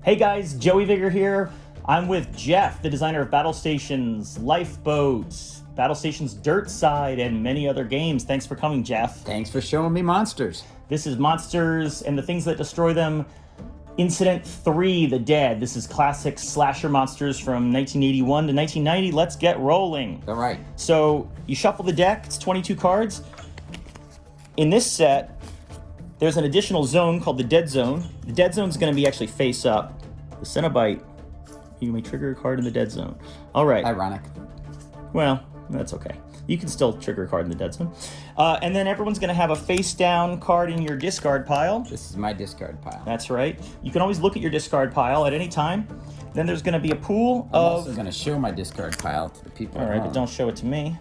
Hey guys, Joey Vigor here. I'm with Jeff, the designer of Battle Stations, Lifeboats, Battle Stations Dirt Side, and many other games. Thanks for coming, Jeff. Thanks for showing me monsters. This is Monsters and the Things That Destroy Them, Incident 3, The Dead. This is classic slasher monsters from 1981 to 1990. Let's get rolling. All right. So you shuffle the deck, it's 22 cards. In this set, there's an additional zone called the Dead Zone. The Dead Zone is going to be actually face up. The Cenobite, you may trigger a card in the Dead Zone. All right. Ironic. Well, that's okay. You can still trigger a card in the Dead Zone. And then everyone's going to have a face-down card in your discard pile. This is my discard pile. That's right. You can always look at your discard pile at any time. Then there's going to be a pool I'm of... also going to show my discard pile to the people All at right, home. but don't show it to me.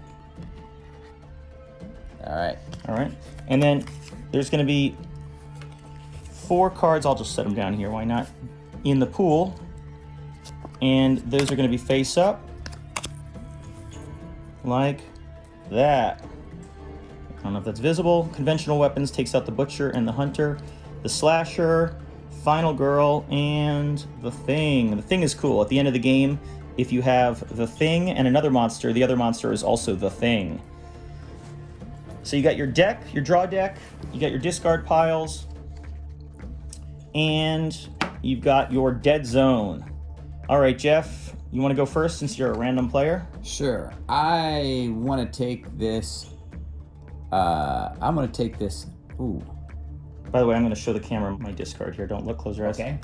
All right. All right. And then there's going to be 4 cards. I'll just set them down here. Why not? In the pool. And those are going to be face up. Like that. I don't know if that's visible. Conventional weapons takes out the Butcher and the Hunter. The Slasher, Final Girl, and the Thing. The Thing is cool. At the end of the game, if you have the Thing and another monster, the other monster is also the Thing. So you got your deck, your draw deck, you got your discard piles, and you've got your Dead Zone. All right, Jeff, you want to go first since you're a random player? Sure. I want to take this. I'm going to take this. Ooh. By the way, I'm going to show the camera my discard here. Don't look, close your eyes. Okay.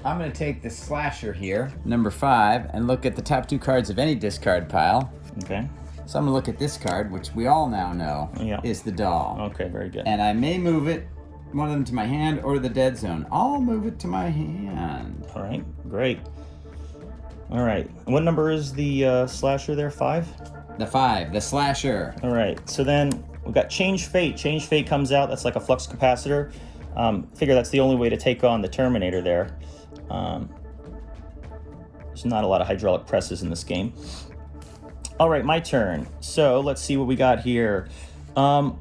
I'm going to take the Slasher here, number 5, and look at the top 2 cards of any discard pile. Okay. So I'm going to look at this card, which we all now know is the doll. Okay, very good. And I may move it, one of them to my hand or the Dead Zone. I'll move it to my hand. All right, great. All right, what number is the Slasher there, 5? The 5, the Slasher. All right, so then we've got Change Fate. Change Fate comes out, that's like a flux capacitor. Figure that's the only way to take on the Terminator there. There's not a lot of hydraulic presses in this game. All right, my turn. So let's see what we got here. I'll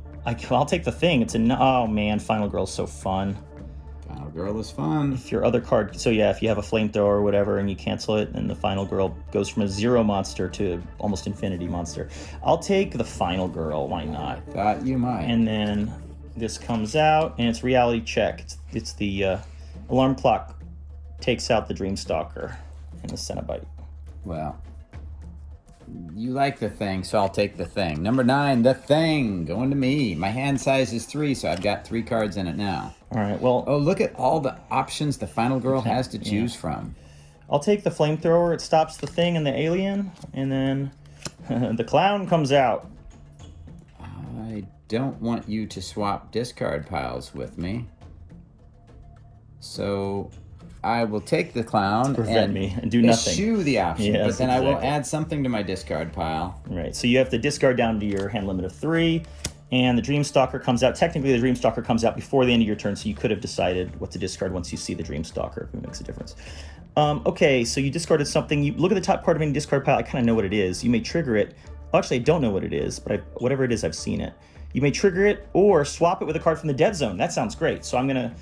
take the Thing. Oh man, Final Girl's so fun. Final Girl is fun. If your other card, so yeah, if you have a flamethrower or whatever and you cancel it, and the Final Girl goes from a 0 monster to almost infinity monster. I'll take the Final Girl, why not? I thought you might. And then this comes out, and it's reality check. It's the alarm clock takes out the Dreamstalker and the Cenobite. Well, you like the Thing, so I'll take the Thing. Number 9, the Thing, going to me. My hand size is 3, so I've got 3 cards in it now. All right, well... Oh, look at all the options the Final Girl has to choose from. I'll take the flamethrower. It stops the Thing and the alien, and then the Clown comes out. I don't want you to swap discard piles with me. So I will take the Clown Prevent me and do nothing. Eschew the option, Yes, but then I will exactly. add something to my discard pile. Right, so you have to discard down to your hand limit of 3, and the Dreamstalker comes out. Technically, the Dreamstalker comes out before the end of your turn, so you could have decided what to discard once you see the Dreamstalker, if it makes a difference. Okay, so you discarded something. You look at the top card of any discard pile. I kind of know what it is. You may trigger it. Well, actually, I don't know what it is, but whatever it is, I've seen it. You may trigger it or swap it with a card from the Dead Zone. That sounds great. So I'm going to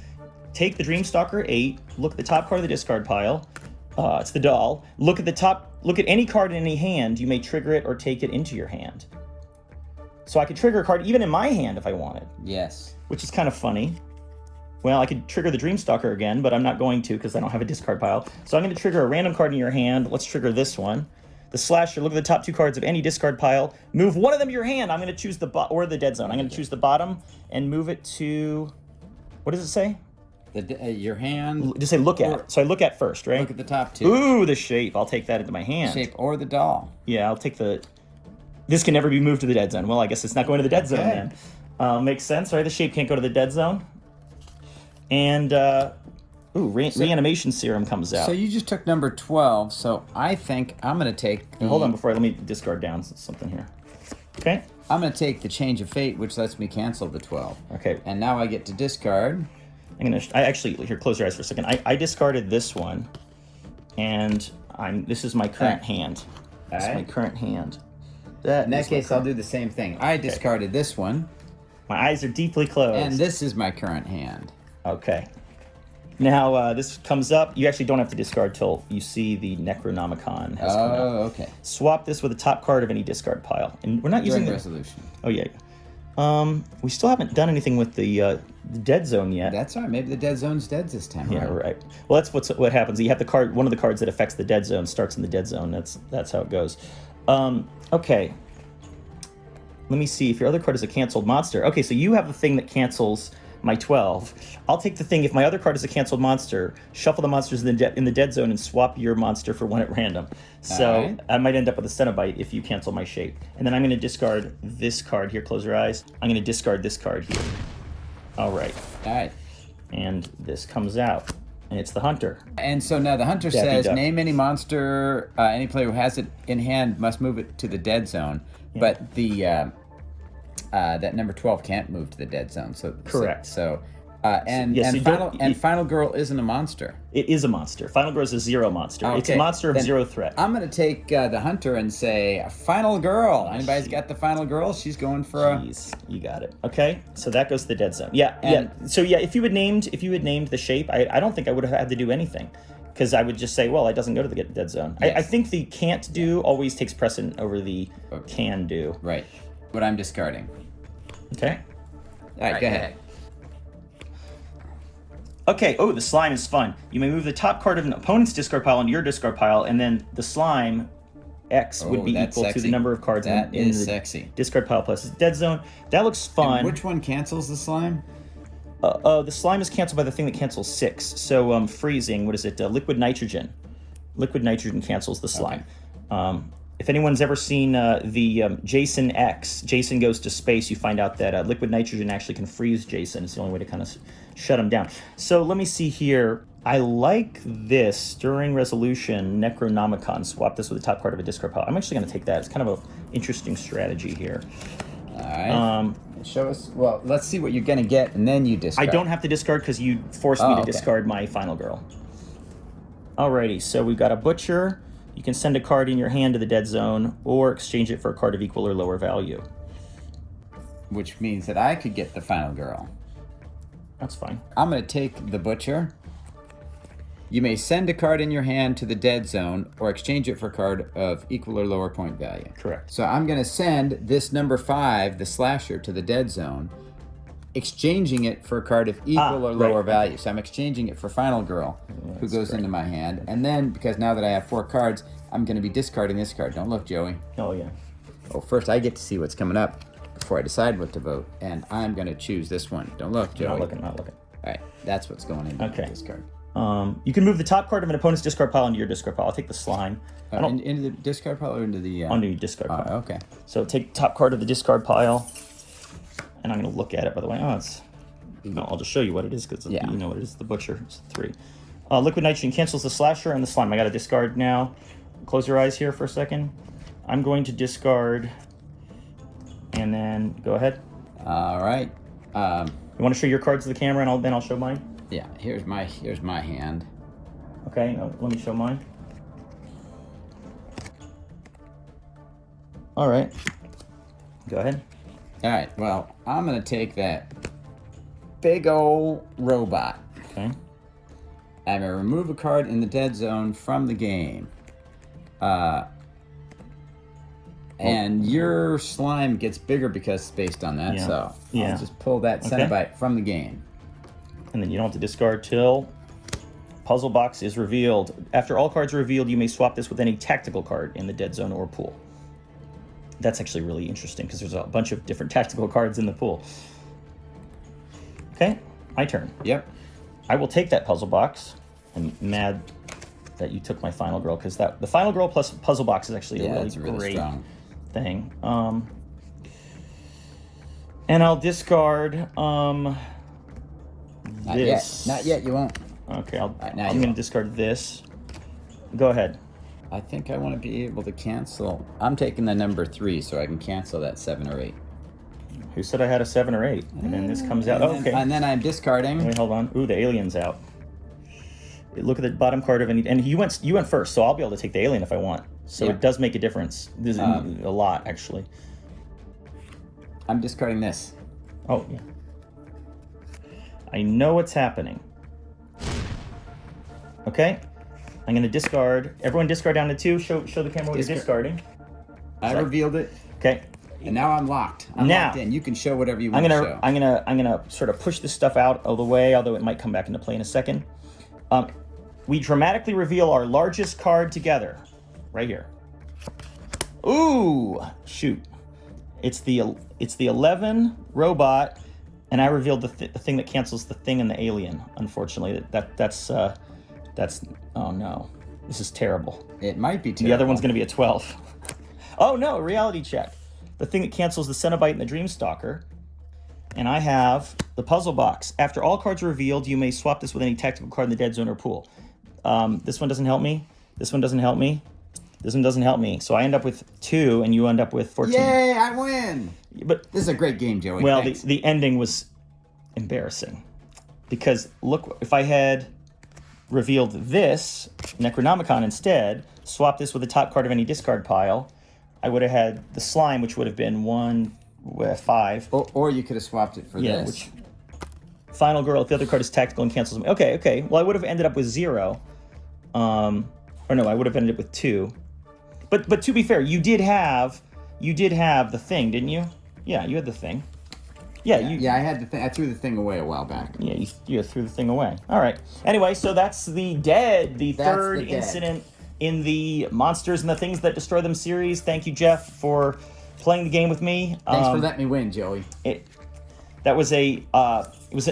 take the Dreamstalker 8, look at the top card of the discard pile. It's the doll. Look at any card in any hand. You may trigger it or take it into your hand. So I could trigger a card even in my hand if I wanted. Yes. Which is kind of funny. Well, I could trigger the Dreamstalker again, but I'm not going to because I don't have a discard pile. So I'm going to trigger a random card in your hand. Let's trigger this one. The Slasher, look at the top 2 cards of any discard pile. Move one of them to your hand. I'm going to choose or the Dead Zone. I'm going to choose the bottom and move it to... What does it say? Your hand. Just say look at. So I look at first, right? Look at the top 2. Ooh, the shape. I'll take that into my hand. Shape or the doll. Yeah, I'll take the... This can never be moved to the Dead Zone. Well, I guess it's not going to the Dead Zone then. Makes sense, right? The shape can't go to the Dead Zone. And, reanimation serum comes out. So you just took number 12, so I think I'm going to take... Hold on, let me discard down something here. Okay? I'm going to take the Change of Fate, which lets me cancel the 12. Okay. And now I get to discard. Here, close your eyes for a second. I discarded this one, and this is my current hand. This is my current hand. In that case, I'll do the same thing. I discarded this one. My eyes are deeply closed. And this is my current hand. Okay. Now, this comes up. You actually don't have to discard till you see the Necronomicon has come out. Oh, okay. Swap this with the top card of any discard pile. And we're not using During the resolution. Oh, yeah. We still haven't done anything with the dead zone yet. That's all right. Maybe the dead zone's dead this time. Yeah, around. right. Well, that's what happens. You have the card. One of the cards that affects the dead zone starts in the dead zone. That's how it goes. Okay. Let me see if your other card is a canceled monster. Okay, so you have the thing that cancels my 12. I'll take the thing. If my other card is a canceled monster, shuffle the monsters in the dead zone and swap your monster for one at random. So right. I might end up with a Cenobite if you cancel my shape. And then I'm going to discard this card here. Close your eyes. I'm going to discard this card here. All right. All right. And this comes out. And it's the Hunter. And so now the Hunter Daffy says, Duck. name any monster, any player who has it in hand must move it to the dead zone. Yeah. But the that number 12 can't move to the dead zone. So Correct. Final Girl isn't a monster. It is a monster. Final Girl is a 0 monster. Okay. It's a monster of Then 0 threat. I'm going to take the Hunter and say, Final Girl. Anybody's got the Final Girl? She's going for Jeez, you got it. Okay, so that goes to the dead zone. Yeah, And- yeah. So yeah, if you had named the shape, I don't think I would have had to do anything, because I would just say, well, it doesn't go to the dead zone. Yes. I think the can't do always takes precedent over the can do. Right. What I'm discarding. Okay. All right, go ahead. Okay. Oh, the slime is fun. You may move the top card of an opponent's discard pile into your discard pile, and then the slime X would be that's equal to sexy. the number of cards That in is the sexy. discard pile plus the dead zone. That looks fun. And which one cancels the slime? The slime is canceled by the thing that cancels 6. So freezing, what is it? Liquid nitrogen. Liquid nitrogen cancels the slime. Okay. If anyone's ever seen the Jason X, Jason Goes to Space, you find out that liquid nitrogen actually can freeze Jason. It's the only way to kind of shut him down. So let me see here. I like this. During resolution, Necronomicon. Swap this with the top card of a discard pile. I'm actually going to take that. It's kind of an interesting strategy here. All right. Show us. Well, let's see what you're going to get, and then you discard. I don't have to discard because you forced me to discard my Final Girl. Alrighty, so we've got a Butcher. You can send a card in your hand to the dead zone or exchange it for a card of equal or lower value. Which means that I could get the Final Girl. That's fine. I'm going to take the Butcher. You may send a card in your hand to the dead zone or exchange it for a card of equal or lower point value. Correct. So I'm going to send this number 5, the Slasher, to the dead zone, exchanging it for a card of equal or lower value. So I'm exchanging it for Final Girl, who goes into my hand. And then, because now that I have 4 cards, I'm going to be discarding this card. Don't look, Joey. Oh, yeah. Oh, first I get to see what's coming up before I decide what to vote. And I'm going to choose this one. Don't look, Joey. Not looking, not looking. All right, that's what's going into Okay. this card. You can move the top card of an opponent's discard pile into your discard pile. I'll take the slime. Into the discard pile or into the... Onto your discard pile. okay. So take top card of the discard pile. And I'm going to look at it, by the way. Oh, it's... No, I'll just show you what it is, because you know what it is. The Butcher. It's 3. Liquid nitrogen cancels the Slasher and the slime. I got to discard now. Close your eyes here for a second. I'm going to discard, and then go ahead. All right. You want to show your cards to the camera, and then I'll show mine? Yeah, here's my hand. Okay, let me show mine. All right. Go ahead. All right, well, I'm going to take that big old robot. Okay. I'm going to remove a card in the dead zone from the game. And your slime gets bigger because it's based on that, so I'll just pull that Cenobite from the game. And then you don't have to discard till puzzle box is revealed. After all cards are revealed, you may swap this with any tactical card in the dead zone or pool. That's actually really interesting because there's a bunch of different tactical cards in the pool. Okay, my turn. Yep. I will take that puzzle box. I'm mad that you took my Final Girl, because the Final Girl plus puzzle box is actually a really great strong thing. And I'll discard this. Not yet, you won't. Okay, I'm now going to discard this. Go ahead. I think I want to be able to cancel. I'm taking the number 3 so I can cancel that 7 or 8. Who said I had a 7 or 8? And then this comes out. Okay. And then I'm discarding. Wait, hold on. Ooh, the alien's out. Look at the bottom card of any. And you went first, so I'll be able to take the alien if I want. So it does make a difference. There's a lot, actually. I'm discarding this. Oh, yeah. I know what's happening. Okay. I'm going to discard. Everyone discard down to 2. Show the camera what you're discarding. I revealed it. Okay. And now I'm locked. I'm locked in. You can show whatever you want to show. I'm gonna sort of push this stuff out of the way, although it might come back into play in a second. We dramatically reveal our largest card together, right here. Ooh, shoot! It's the 11 robot, and I revealed the thing that cancels the thing and the alien. Unfortunately, that's oh no, this is terrible. It might be terrible. The other one's gonna be a 12. Oh no, reality check. The thing that cancels the Cenobite and the Dreamstalker. And I have the puzzle box. After all cards are revealed, you may swap this with any tactical card in the dead zone or pool. This one doesn't help me. This one doesn't help me. This one doesn't help me. So I end up with 2, and you end up with 14. Yay, I win! But this is a great game, Joey. Well, the ending was embarrassing. Because look, if I had revealed this, Necronomicon instead, swap this with the top card of any discard pile, I would have had the slime, which would have been 1 with 5. Or you could have swapped it for this. Which, final girl, if the other card is tactical and cancels me. Okay. Well, I would have ended up with 0. Or no, I would have ended up with 2. But to be fair, you did have the thing, didn't you? Yeah, you had the thing. Yeah, I had the thing. I threw the thing away a while back. Yeah, you threw the thing away. All right. Anyway, so that's the third incident in the Monsters and the Things That Destroy Them series. Thank you, Jeff, for playing the game with me. Thanks for letting me win, Joey. It was an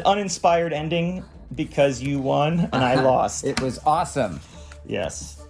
uninspired ending because you won and I lost. It was awesome. Yes.